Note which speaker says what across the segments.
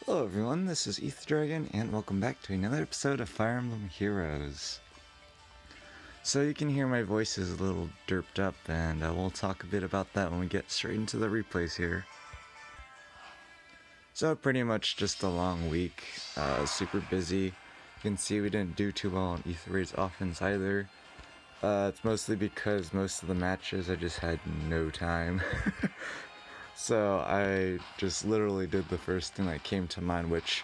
Speaker 1: Hello everyone, this is Dragon, and welcome back to another episode of Fire Emblem Heroes. So you can hear my voice is a little derped up, and we'll talk a bit about that when we get straight into the replays here. So pretty much just a long week, super busy. You can see we didn't do too well on Ether's offense either. It's mostly because most of the matches I just had no time. So I just literally did the first thing that came to mind, which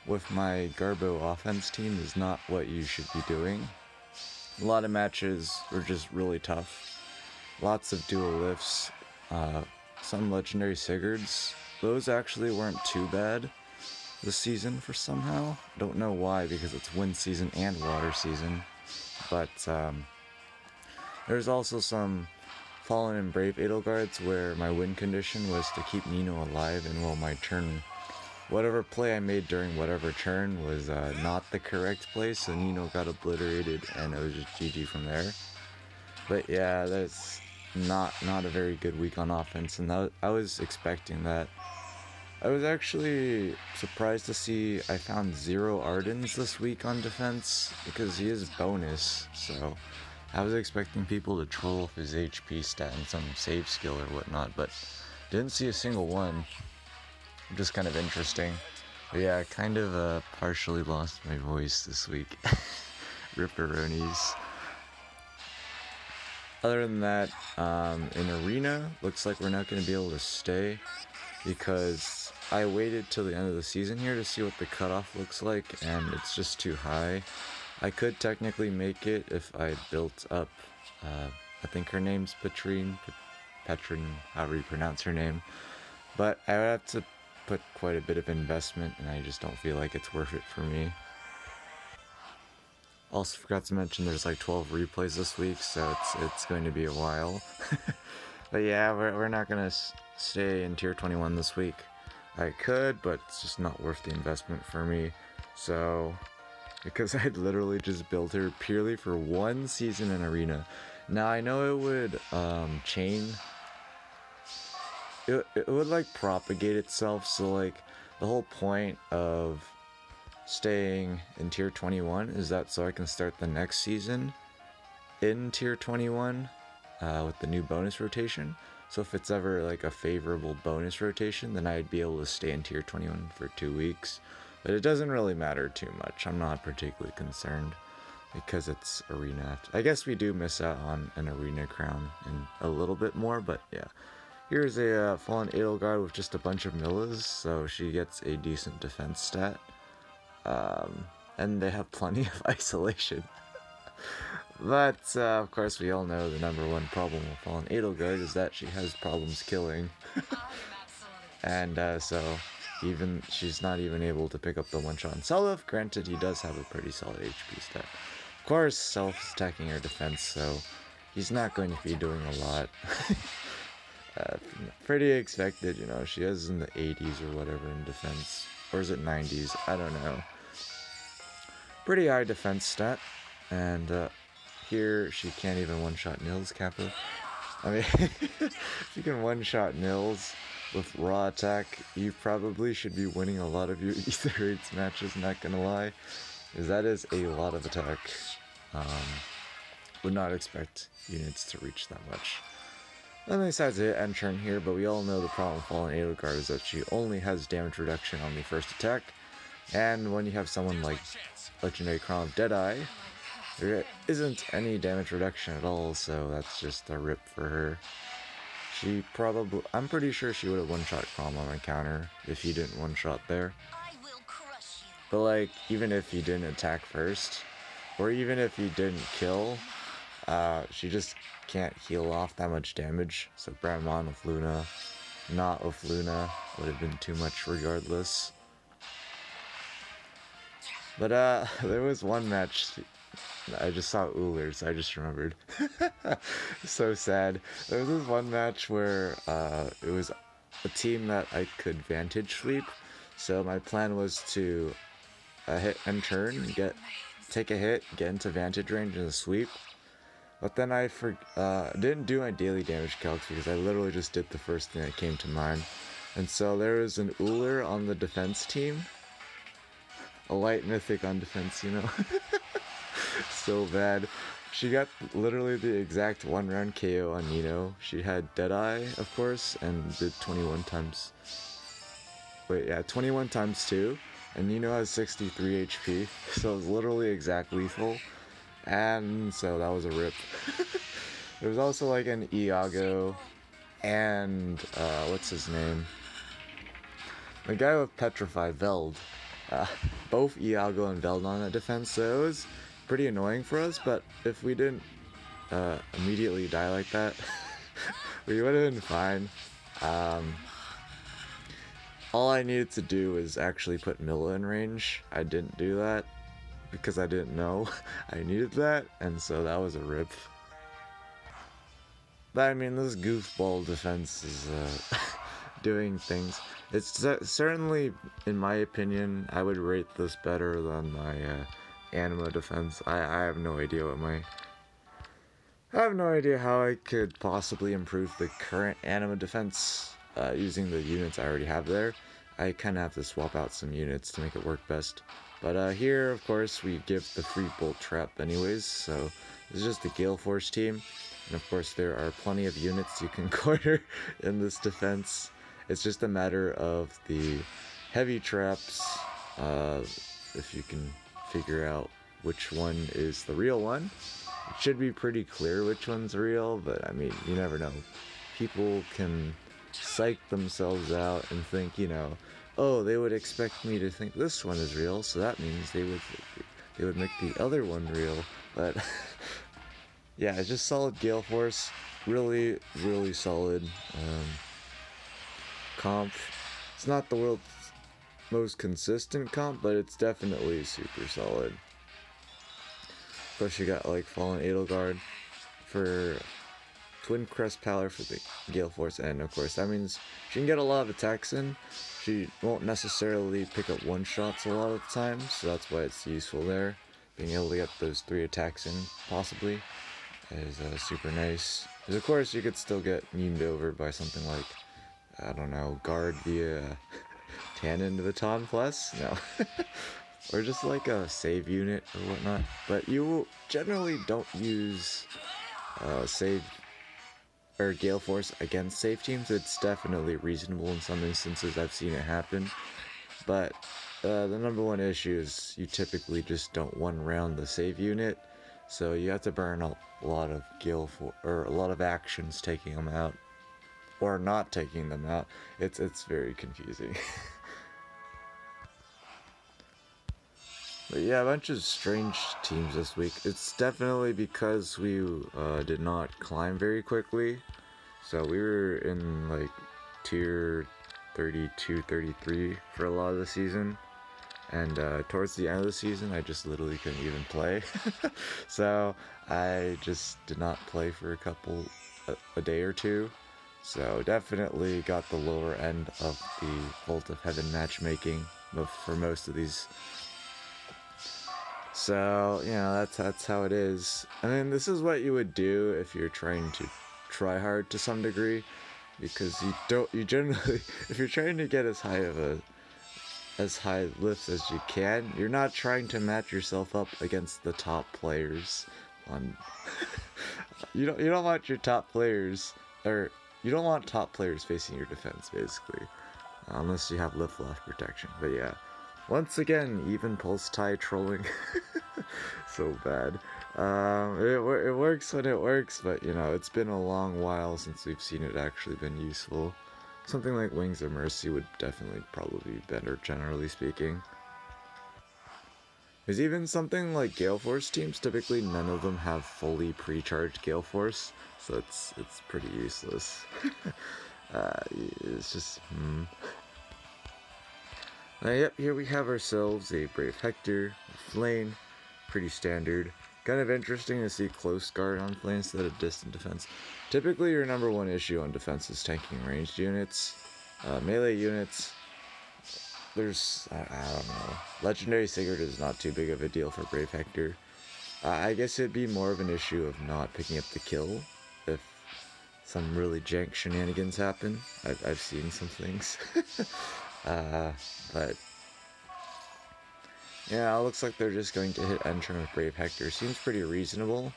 Speaker 1: with my Garbo offense team is not what you should be doing. A lot of matches were just really tough. Lots of dual lifts, some legendary Sigurds. Those actually weren't too bad this season for somehow. Don't know why, because it's wind season and water season. But there's also some Fallen and Brave Edelgards where my win condition was to keep Nino alive, and well, my turn, whatever play I made during whatever turn was not the correct play, so Nino got obliterated and it was just GG from there. But yeah, that's not a very good week on offense, and I was expecting that. I was actually surprised to see I found 0 Ardens this week on defense, because he is bonus, so I was expecting people to troll off his HP stat and some save skill or whatnot, but didn't see a single one. Just kind of interesting. But yeah, I kind of partially lost my voice this week. Ripperonis. Other than that, in Arena, looks like we're not going to be able to stay, because I waited till the end of the season here to see what the cutoff looks like, and it's just too high. I could technically make it if I built up, I think her name's Petrin, however you pronounce her name, but I would have to put quite a bit of investment, and I just don't feel like it's worth it for me. Also forgot to mention there's like 12 replays this week, so it's going to be a while. But yeah, we're not going to stay in tier 21 this week. I could, but it's just not worth the investment for me, so because I'd literally just built her purely for one season in Arena. Now I know it would chain. It would like propagate itself, so like the whole point of staying in tier 21 is that so I can start the next season in tier 21 with the new bonus rotation. So if it's ever like a favorable bonus rotation, then I'd be able to stay in tier 21 for 2 weeks. But it doesn't really matter too much. I'm not particularly concerned because it's Arena. I guess we do miss out on an Arena crown in a little bit more, but yeah. Here's a Fallen Edelgard with just a bunch of Millas, so she gets a decent defense stat. And they have plenty of isolation. But, of course, we all know the #1 problem with Fallen Edelgard is that she has problems killing. And, so she's not even able to pick up the one-shot on Self. Granted, he does have a pretty solid HP stat. Of course, Self is attacking her defense, so he's not going to be doing a lot. Pretty expected, you know, she is in the 80s or whatever in defense. Or is it 90s? I don't know. Pretty high defense stat. And here, she can't even one-shot Nils Kappa. I mean, if you can one-shot Nils with raw attack, you probably should be winning a lot of your Ether Raids matches, not gonna lie. Because that is a lot of attack. Would not expect units to reach that much. Then they decide to hit end turn here, but we all know the problem with Fallen Edelgard is that she only has damage reduction on the first attack. And when you have someone like Legendary Crown of Deadeye, there isn't any damage reduction at all, so that's just a rip for her. She probably, I'm pretty sure she would have one-shot Crom on my counter if he didn't one-shot there. But like, even if he didn't attack first, or even if he didn't kill, she just can't heal off that much damage. So Bramon with Luna, not with Luna, would have been too much regardless. But there was one match, I just saw Uller, so I just remembered. So sad. There was this one match where it was a team that I could vantage sweep. So my plan was to hit and turn, take a hit, get into vantage range and a sweep. But then I didn't do my daily damage calcs because I literally just did the first thing that came to mind. And so there was an Uller on the defense team. A light mythic on defense, you know? So bad. She got literally the exact 1-round KO on Nino. She had Deadeye, of course, and did 21 times... Wait, yeah, 21 times 2. And Nino has 63 HP, so it was literally exact lethal. And so that was a rip. There was also like an Iago and, what's his name? The guy with Petrify, Veld. Both Iago and Veld on that defense, so it was pretty annoying for us, but if we didn't immediately die like that, we would have been fine. All I needed to do was actually put Milla in range. I didn't do that because I didn't know I needed that, and so that was a rip. But I mean, this goofball defense is doing things. It's certainly, in my opinion, I would rate this better than my Anima defense. I have no idea what my... I have no idea how I could possibly improve the current Anima defense using the units I already have there. I kind of have to swap out some units to make it work best. But here, of course, we give the free bolt trap anyways, so this is just the Gale Force team. And of course, there are plenty of units you can corner in this defense. It's just a matter of the heavy traps, if you can figure out which one is the real one. It should be pretty clear which one's real, but I mean, you never know. People can psych themselves out and think, you know, oh, they would expect me to think this one is real, so that means they would make the other one real. But yeah, it's just solid Gale Force, really, really solid comp. It's not the world's most consistent comp, but it's definitely super solid. Of course, you got like Fallen Edelgard for Twin Crest Pallor for the Gale Force, and of course that means she can get a lot of attacks in. She won't necessarily pick up one-shots a lot of the time, so that's why it's useful there. Being able to get those 3 attacks in, possibly, is super nice. Because of course you could still get memed over by something like, I don't know, guard via Tannen Baton Plus? No. Or just like a save unit or whatnot. But you generally don't use save or Gale Force against save teams. It's definitely reasonable in some instances. I've seen it happen. But the number one issue is you typically just don't one-round the save unit. So you have to burn a lot of Gale Force, or a lot of actions taking them out. Or not taking them out. It's very confusing. But yeah, a bunch of strange teams this week. It's definitely because we did not climb very quickly. So we were in like tier 32, 33 for a lot of the season. And towards the end of the season, I just literally couldn't even play. So I just did not play for a day or two. So definitely got the lower end of the Vault of Heaven matchmaking for most of these. So, you know, that's how it is. I mean, this is what you would do if you're trying to try hard to some degree, because you generally, if you're trying to get as high lifts as you can, you're not trying to match yourself up against the top players on you don't want your top players, or you don't want top players facing your defense, basically, unless you have lift left protection. But yeah, once again, even pulse tie trolling. So bad. It works when it works, but you know, it's been a long while since we've seen it actually been useful. Something like Wings of Mercy would definitely probably be better, generally speaking. There's even something like Gale Force teams, typically none of them have fully pre-charged Gale Force, so it's pretty useless. It's just, Yep, here we have ourselves a Brave Hector, a Flame, pretty standard. Kind of interesting to see close guard on Flame instead of distant defense. Typically your number one issue on defense is tanking ranged units. Melee units, there's, I don't know, Legendary Sigurd is not too big of a deal for Brave Hector. I guess it'd be more of an issue of not picking up the kill if some really jank shenanigans happen. I've seen some things. But yeah, it looks like they're just going to hit end turn with Brave Hector. Seems pretty reasonable.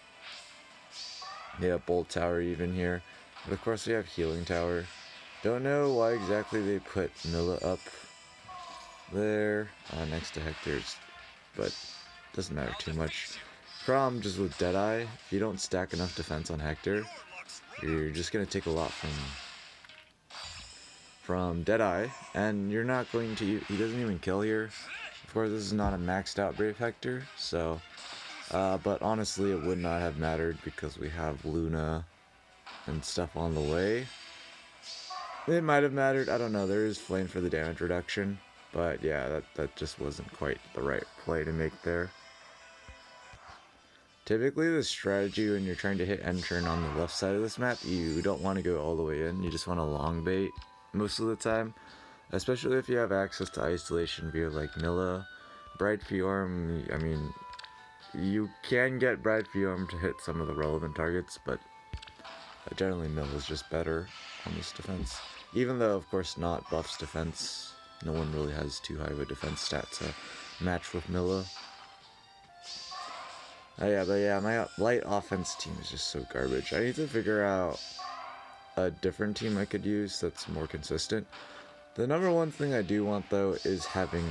Speaker 1: Yeah, Bolt Tower even here. But of course we have Healing Tower. Don't know why exactly they put Milla up there next to Hector's, but doesn't matter too much. Problem just with Deadeye, if you don't stack enough defense on Hector, you're just going to take a lot from Deadeye, and you're not going to, he doesn't even kill here. Of course, this is not a maxed out Brave Hector, so, but honestly it would not have mattered because we have Luna and stuff on the way. It might have mattered, I don't know, there is Flame for the damage reduction, but yeah, that just wasn't quite the right play to make there. Typically the strategy when you're trying to hit end turn on the left side of this map, you don't want to go all the way in, you just want to long bait most of the time. Especially if you have access to isolation via like Milla, Bright Fjorm. I mean, you can get Bright Fjorm to hit some of the relevant targets, but generally Milla is just better on this defense. Even though, of course, not buffs defense. No one really has too high of a defense stat to match with Milla. But yeah, my light offense team is just so garbage. I need to figure out a different team I could use that's more consistent. The number one thing I do want though is having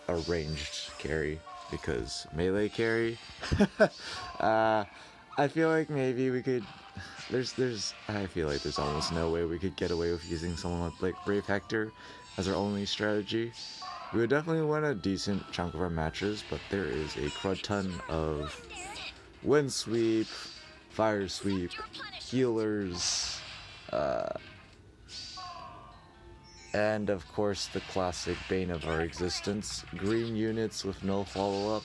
Speaker 1: a ranged carry, because melee carry, I feel like maybe we could, I feel like there's almost no way we could get away with using someone like Brave Hector as our only strategy. We would definitely win a decent chunk of our matches, but there is a crud ton of Wind Sweep, Fire Sweep, healers, and of course the classic bane of our existence, green units with no follow-up.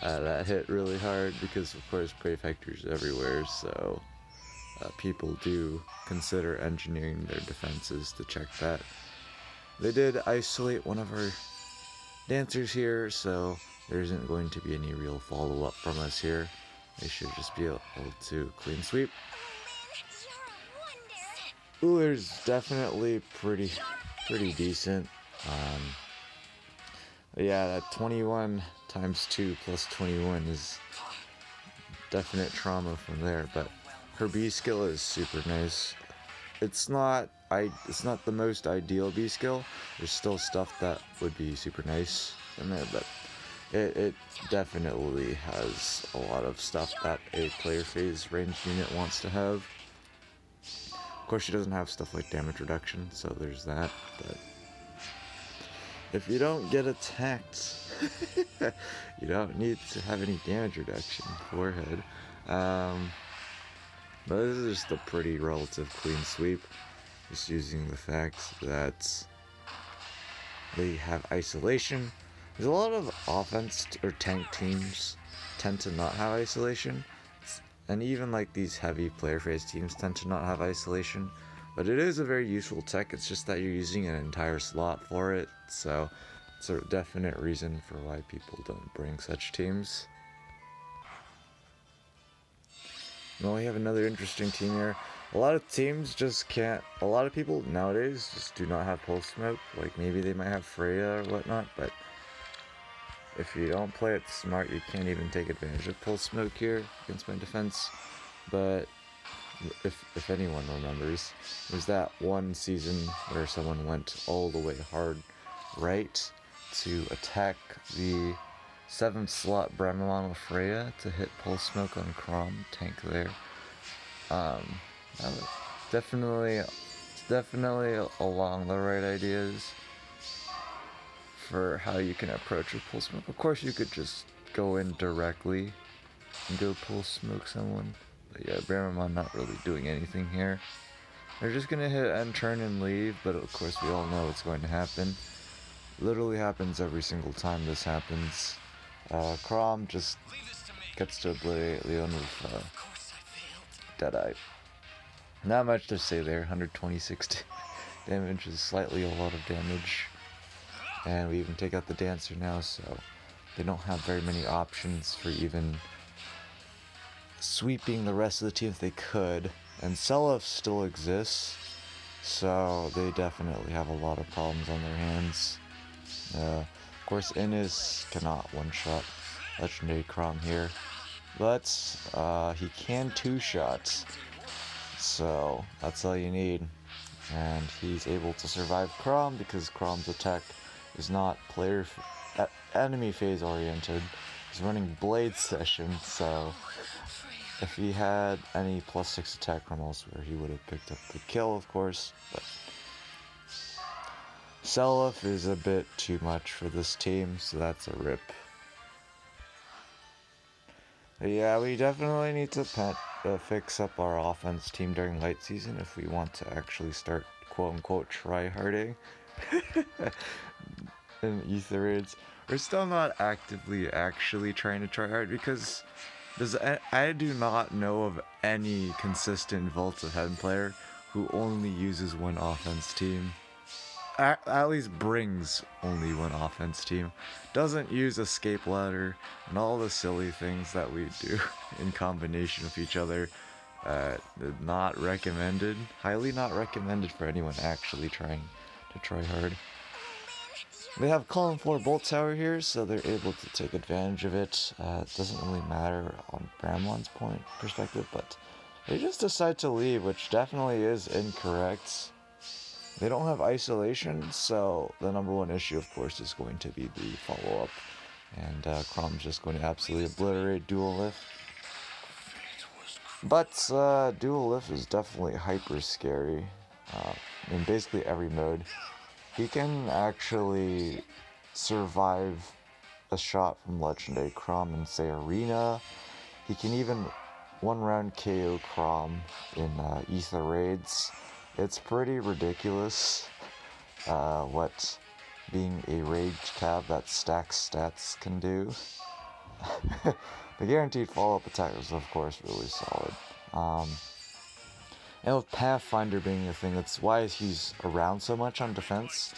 Speaker 1: That hit really hard because of course Brave Hector's everywhere, so people do consider engineering their defenses to check that. They did isolate one of our dancers here, so there isn't going to be any real follow-up from us here. They should just be able to clean sweep. Ullr's definitely pretty decent. Yeah, that 21 times 2 plus 21 is definite trauma from there, but her B skill is super nice. It's not the most ideal B skill. There's still stuff that would be super nice in there, but it definitely has a lot of stuff that a player phase ranged unit wants to have. Of course, she doesn't have stuff like damage reduction, so there's that, but if you don't get attacked, you don't need to have any damage reduction. Forehead. But this is just a pretty relative clean sweep, just using the fact that they have isolation. There's a lot of offense or tank teams tend to not have isolation. And even like these heavy player phase teams tend to not have isolation, but it is a very useful tech. It's just that you're using an entire slot for it, so it's a definite reason for why people don't bring such teams. Well, we have another interesting team here. A lot of teams just can't, a lot of people nowadays just do not have pulse smoke. Like maybe they might have Freya or whatnot, but if you don't play it smart, you can't even take advantage of pulse smoke here against my defense. But if anyone remembers, there's that one season where someone went all the way hard right to attack the 7th slot Brahmamon with Freya to hit pulse smoke on Crom, tank there. That was definitely along the right ideas for how you can approach a pulse smoke. Of course, you could just go in directly and go pulse smoke someone. But yeah, Brahmamon not really doing anything here. They're just gonna hit end turn and leave, but of course we all know what's going to happen. Literally happens every single time this happens. Crom just gets to obliterate Leon with Deadeye. Not much to say there. 126 damage is slightly a lot of damage. And we even take out the dancer now, so they don't have very many options for even sweeping the rest of the team if they could. And Seliph still exists, so they definitely have a lot of problems on their hands. Of course, Innis cannot one-shot Legendary Chrom here, but he can two-shots, so that's all you need. And he's able to survive Chrom because Chrom's attack is not enemy phase oriented. He's running Blade Session, so if he had any +6 attack from elsewhere, he would have picked up the kill, of course, but Seliph is a bit too much for this team, so that's a rip. But yeah, we definitely need to fix up our offense team during late season if we want to actually start quote-unquote try-harding in Aetherids. We're still not actively actually trying to try hard because I do not know of any consistent Vault of Heaven player who only uses one offense team. At least brings only one offense team. Doesn't use escape ladder and all the silly things that we do in combination with each other. Not recommended. Highly not recommended for anyone actually trying to try hard. They have Column 4 Bolt Tower here, so they're able to take advantage of it. It doesn't really matter on Bramwan's perspective, but they just decide to leave, which definitely is incorrect. They don't have isolation, so the number one issue, of course, is going to be the follow-up. And Chrom's just going to absolutely obliterate Dual Lift. But Dual Lift is definitely hyper scary in basically every mode. He can actually survive a shot from Legendary Chrom in, say, Arena. He can even one-round KO Chrom in Aether Raids. It's pretty ridiculous what being a Rage Cab that stacks stats can do. The guaranteed follow-up attack is, of course, really solid. And with Pathfinder being a thing, that's why he's around so much on defense,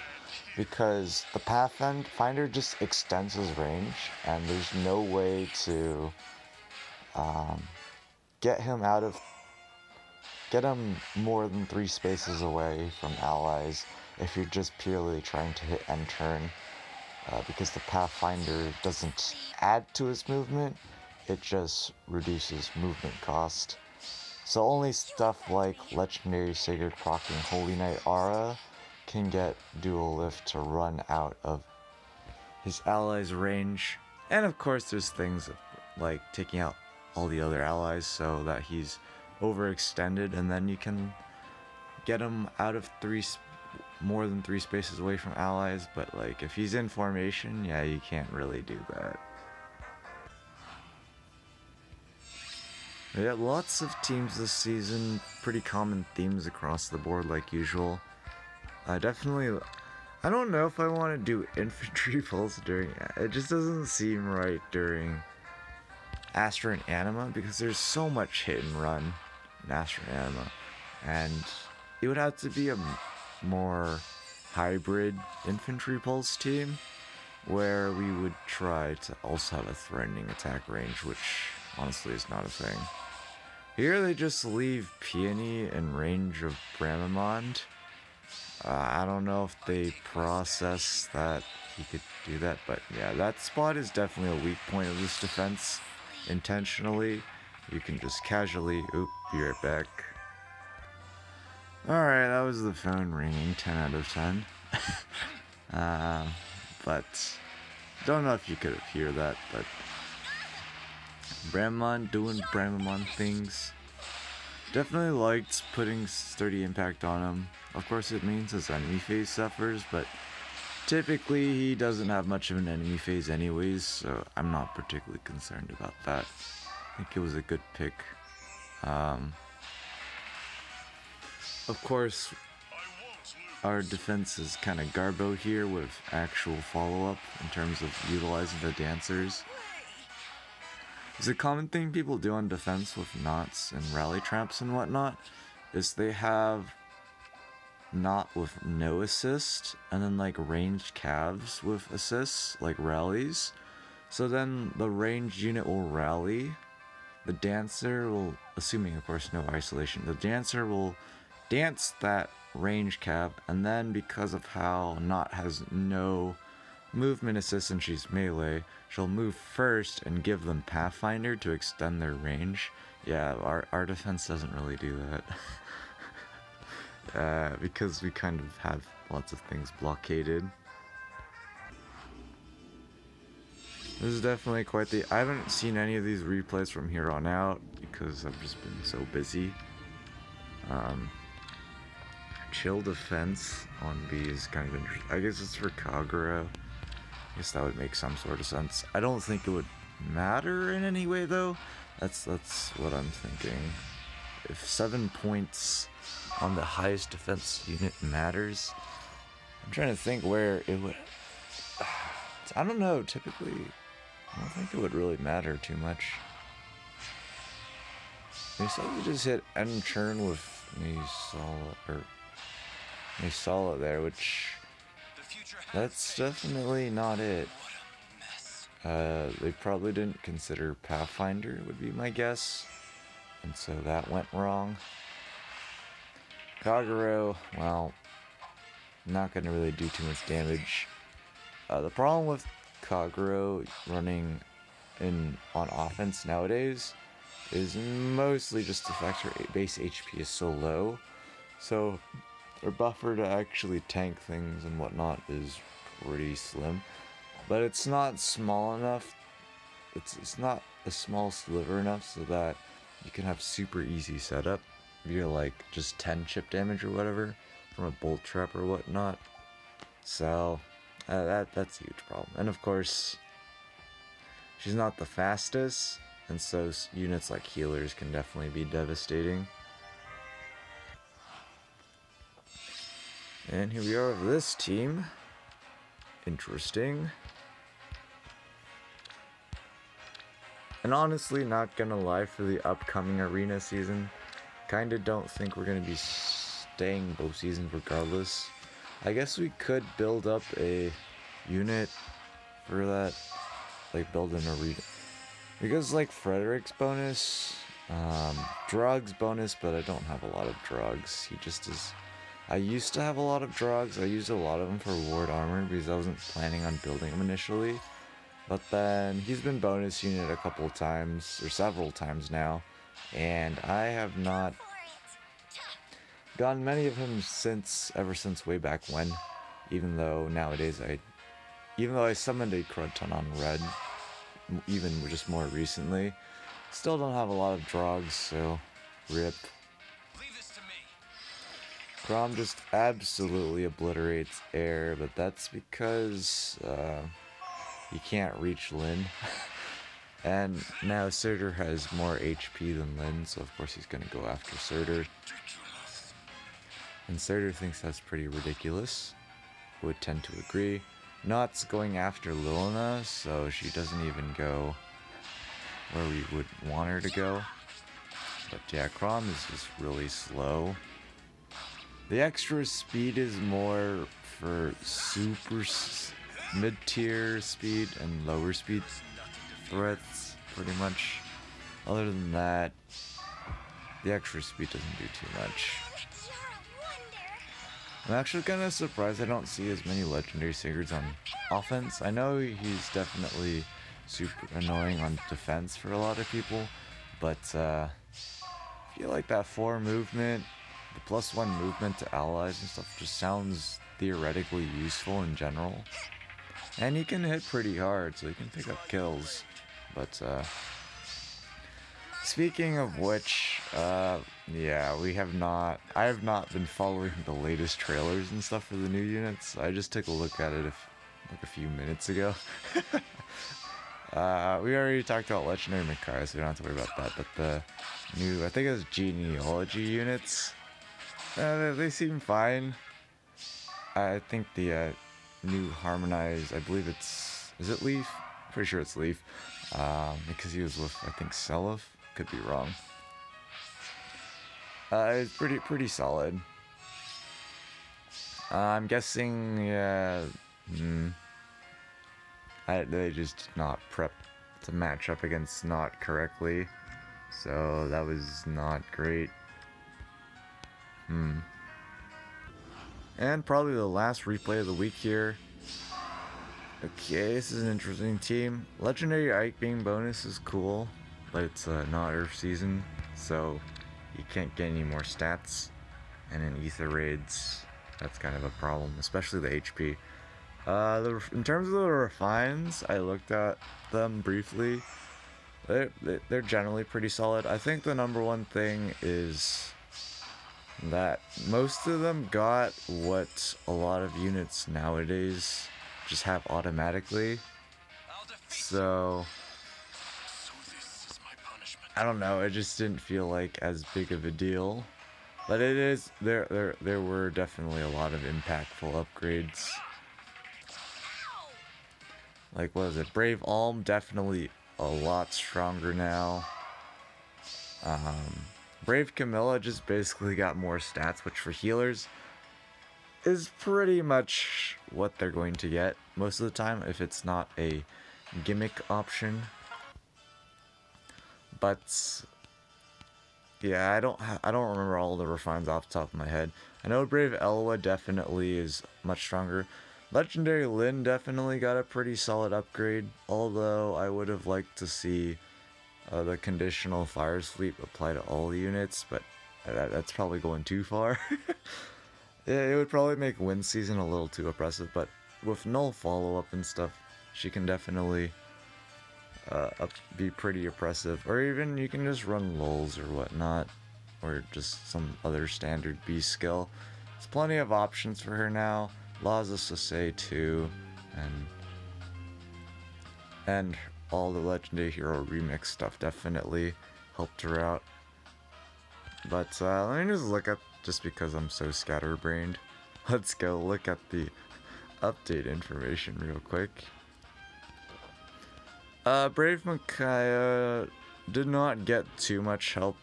Speaker 1: because the Pathfinder just extends his range, and there's no way to get him more than 3 spaces away from allies if you're just purely trying to hit end turn, because the Pathfinder doesn't add to his movement, it just reduces movement cost. So only stuff like Legendary Sigurd proccing Holy Knight Aura can get Dual Lift to run out of his allies' range. And of course there's things like taking out all the other allies so that he's overextended, and then you can get him out of more than 3 spaces away from allies, but like if he's in formation, yeah, you can't really do that. Yeah, lots of teams this season, pretty common themes across the board like usual. I don't know if I want to do infantry pulse during, it just doesn't seem right during Astra and Anima, because there's so much hit and run in Astra and Anima, and it would have to be a more hybrid infantry pulse team where we would try to also have a threatening attack range, which honestly is not a thing. Here they just leave Peony in range of Bramamond. I don't know if they process that he could do that, but yeah, that spot is definitely a weak point of this defense. Intentionally, you can just casually, be right back. Alright, that was the phone ringing, 10 out of 10. But don't know if you could hear that, but Bramamond doing Bramamond things. Definitely liked putting sturdy impact on him. Of course it means his enemy phase suffers, but typically he doesn't have much of an enemy phase anyways, so I'm not particularly concerned about that. I think it was a good pick. Of course, our defense is kind of garbo here with actual follow-up in terms of utilizing the dancers. It's a common thing people do on defense with knots and rally traps and whatnot, is they have knot with no assist, and then like ranged calves with assists, like rallies. So then the ranged unit will rally, the dancer will, assuming of course no isolation, the dancer will dance that range cap, and then because of how Not has no movement assist and she's melee, she'll move first and give them Pathfinder to extend their range. Yeah, our defense doesn't really do that. Because we kind of have lots of things blockaded. This is definitely quite the... I haven't seen any of these replays from here on out because I've just been so busy. Chill defense on B is kind of interesting. I guess it's for Kagura. I guess that would make some sort of sense. I don't think it would matter in any way though. That's what I'm thinking. If 7 points on the highest defense unit matters, I'm trying to think where it would... I don't know, typically I don't think it would really matter too much. They said we just hit end churn with Nisala there, which that's definitely not it. They probably didn't consider Pathfinder would be my guess, and so that went wrong. Kagero, well, not gonna really do too much damage. The problem with Kagero running on offense nowadays is mostly just the fact her base HP is so low, so their buffer to actually tank things and whatnot is pretty slim. But it's not small enough, it's not a small sliver enough so that you can have super easy setup if you're like just 10 chip damage or whatever from a bolt trap or whatnot. So that's a huge problem. And of course, she's not the fastest, and so units like healers can definitely be devastating. And here we are with this team. Interesting. And honestly, not gonna lie, for the upcoming arena season, kinda don't think we're gonna be staying both seasons regardless. I guess we could build up a unit for that, like build an arena. Because like Frederick's bonus, drugs bonus, but I don't have a lot of drugs. He just is... I used to have a lot of drugs. I used a lot of them for ward armor because I wasn't planning on building them initially. But then he's been bonus unit a couple times, or several times now, and I have not gotten many of him ever since way back when. Even though nowadays I summoned a crud ton on red, even just more recently, still don't have a lot of drugs, so rip. Grom just absolutely obliterates air, but that's because he can't reach Lyn. And now Surtur has more HP than Lyn, so of course he's going to go after Surtur. And Surtur thinks that's pretty ridiculous. Would tend to agree. Not's going after Lilna, so she doesn't even go where we would want her to go. But yeah, Crom is just really slow. The extra speed is more for super mid-tier speed and lower speed threats, pretty much. Other than that, the extra speed doesn't do too much. I'm actually kind of surprised I don't see as many legendary Sigurds on offense. I know he's definitely super annoying on defense for a lot of people, but I feel like that 4 movement, the +1 movement to allies and stuff just sounds theoretically useful in general. And he can hit pretty hard, so he can pick up kills. But speaking of which, yeah, I have not been following the latest trailers and stuff for the new units. I just took a look at it like a few minutes ago. We already talked about Legendary Makai, so we don't have to worry about that. But the new, I think it was genealogy units, they seem fine. I think the new harmonized, I believe is it Leaf? Pretty sure it's Leaf. Because he was with, I think, Seliph. Could be wrong. It's pretty solid. I'm guessing, yeah, they just did not prep to match up against Snot correctly. so that was not great. And probably the last replay of the week here. Okay, this is an interesting team. Legendary Ike being bonus is cool, but it's not Earth season, so you can't get any more stats. And in Ether raids, that's kind of a problem, especially the HP. In terms of the refines, I looked at them briefly. They're generally pretty solid. I think the number one thing is that most of them got what a lot of units nowadays just have automatically. So I don't know, it just didn't feel like as big of a deal. But it is there were definitely a lot of impactful upgrades. Like, what is it? Brave Alm, definitely a lot stronger now. Brave Camilla just basically got more stats, which for healers is pretty much what they're going to get most of the time if it's not a gimmick option. But yeah, I don't remember all the refines off the top of my head. I know Brave Elwa definitely is much stronger. Legendary Lyn definitely got a pretty solid upgrade, although I would have liked to see the conditional fire sleep apply to all units, but that's probably going too far. Yeah, it would probably make win season a little too oppressive, but with null follow-up and stuff, she can definitely be pretty oppressive. Or even you can just run lulls or whatnot, or just some other standard B skill. There's plenty of options for her now. Laws of Sosei too, and all the Legendary Hero remix stuff definitely helped her out. But let me just look at, just because I'm so scatterbrained, let's go look at the update information real quick. Brave Micaiah did not get too much help.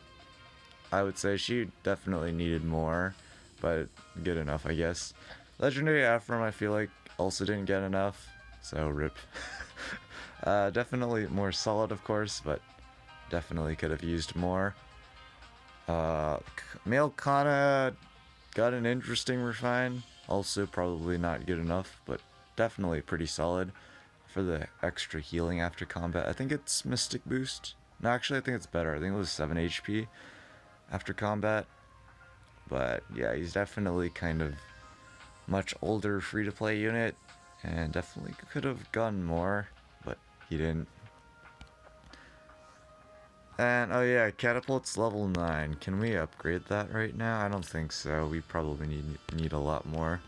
Speaker 1: I would say she definitely needed more, but good enough, I guess. Legendary Ephraim, I feel like, also didn't get enough, so rip. Definitely more solid, of course, but definitely could have used more. Male Kana got an interesting refine, also probably not good enough, but definitely pretty solid for the extra healing after combat. I think it's Mystic Boost. No, actually I think it's better. I think it was 7 HP after combat. But yeah, he's definitely kind of much older free-to-play unit, and definitely could have gotten more, but he didn't. And oh yeah, Catapult's level 9. Can we upgrade that right now? I don't think so. We probably need a lot more.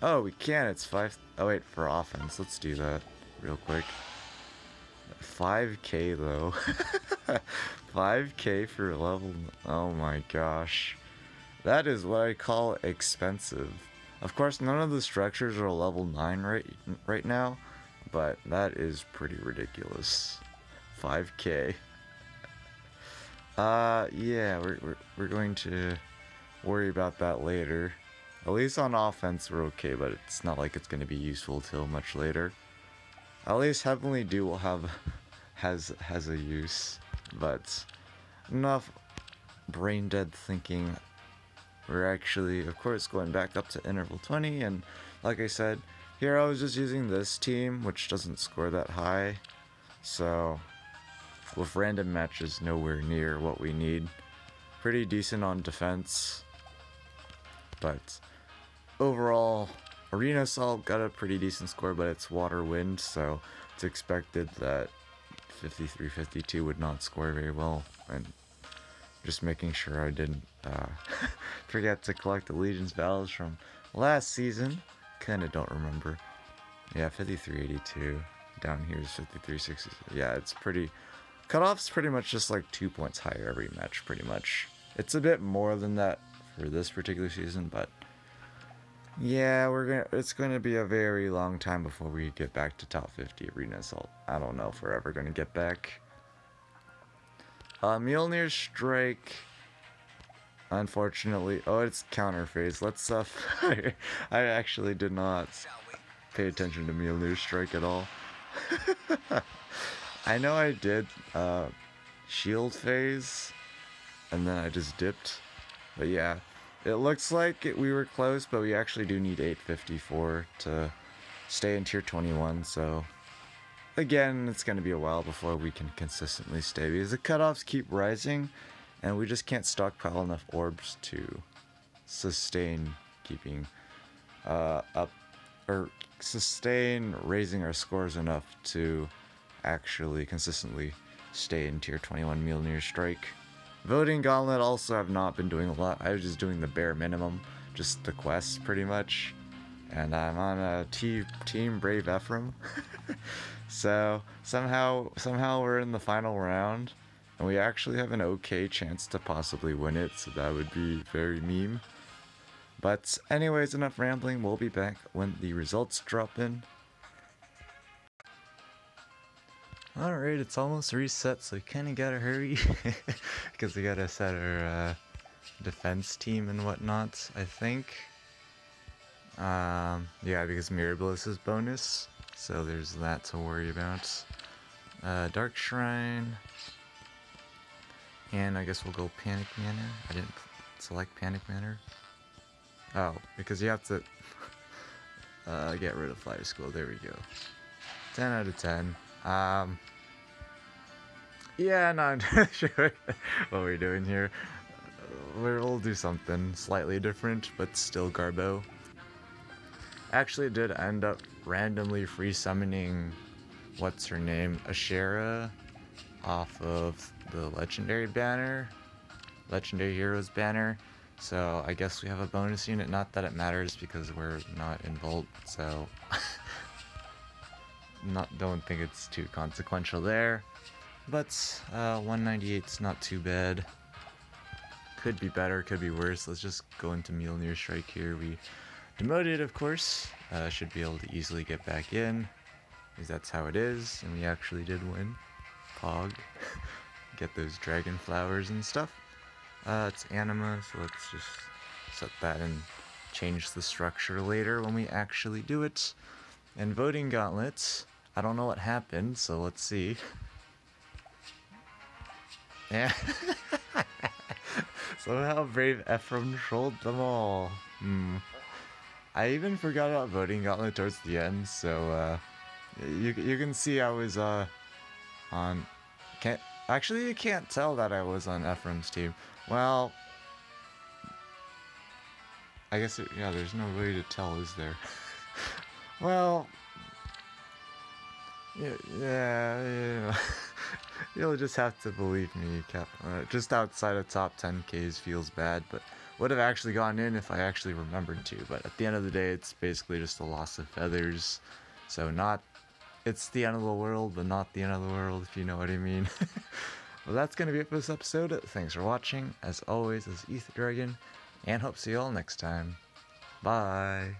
Speaker 1: Oh, we can. It's 5. Oh wait, for offense. Let's do that real quick. 5k though. 5k for level. Oh my gosh. That is what I call expensive. Of course, none of the structures are level 9 right now, but that is pretty ridiculous. 5k. Yeah, we're going to worry about that later. At least on offense we're okay, but it's not like it's going to be useful till much later. At least Heavenly Dew will have has a use, but enough brain dead thinking. We're actually, of course, going back up to interval 20, and like I said, here I was just using this team, which doesn't score that high, so with random matches nowhere near what we need. Pretty decent on defense, but overall, Arena Assault got a pretty decent score, but it's water wind, so it's expected that 53-52 would not score very well, and just making sure I didn't forget to collect the Legion's battles from last season. Kinda don't remember. Yeah, 53-82. Down here is 53-60. Yeah, it's pretty... Cutoff's pretty much just like 2 points higher every match, pretty much. It's a bit more than that for this particular season, but... yeah, it's gonna be a very long time before we get back to top 50 Arena Assault. I don't know if we're ever gonna get back. Mjolnir Strike, unfortunately, oh, it's counter phase. Let's I actually did not pay attention to Mjolnir Strike at all. I know I did shield phase, and then I just dipped. But yeah, it looks like we were close, but we actually do need 854 to stay in tier 21, so again, it's going to be a while before we can consistently stay, because the cutoffs keep rising, and we just can't stockpile enough orbs to sustain keeping up, or sustain raising our scores enough to actually consistently stay in tier 21 Mjolnir Strike. Voting Gauntlet also have not been doing a lot. I was just doing the bare minimum, just the quests pretty much. And I'm on a Team Brave Ephraim. So somehow we're in the final round, and we actually have an okay chance to possibly win it, so that would be very meme. But anyways, enough rambling. We'll be back when the results drop in. Alright, it's almost reset, so we kinda gotta hurry. Because we gotta set our defense team and whatnot, I think. Yeah, because Mirabilis is bonus, so there's that to worry about. Dark Shrine. And I guess we'll go Panic Manor. I didn't select Panic Manor. Oh, because you have to get rid of Fire School. There we go. 10 out of 10. Yeah, not sure what we're doing here. We'll do something slightly different, but still Garbo. Actually, did end up randomly free summoning, what's her name, Ashera, off of the Legendary banner, Legendary Heroes banner. So I guess we have a bonus unit. Not that it matters because we're not in Volt, so don't think it's too consequential there. But 198's not too bad. Could be better, could be worse. Let's just go into Mjolnir Strike here. We demoted, of course. Should be able to easily get back in, because that's how it is, and we actually did win. Pog. Get those dragon flowers and stuff. It's Anima, so let's just set that and change the structure later when we actually do it. And Voting Gauntlets, I don't know what happened, so let's see. Yeah. Somehow Brave Ephraim trolled them all. I even forgot about Voting Gauntlet towards the end, so you can see I was on. Actually, you can't tell that I was on Ephraim's team. Well, I guess yeah, there's no way to tell, is there? Well, yeah. You'll just have to believe me, Cap. Just outside of top 10Ks feels bad, but would have actually gone in if I actually remembered to. But at the end of the day, it's basically just a loss of feathers. So it's the end of the world, but not the end of the world, if you know what I mean. Well, that's going to be it for this episode. Thanks for watching. As always, this is Ether Dragon, and hope to see you all next time. Bye.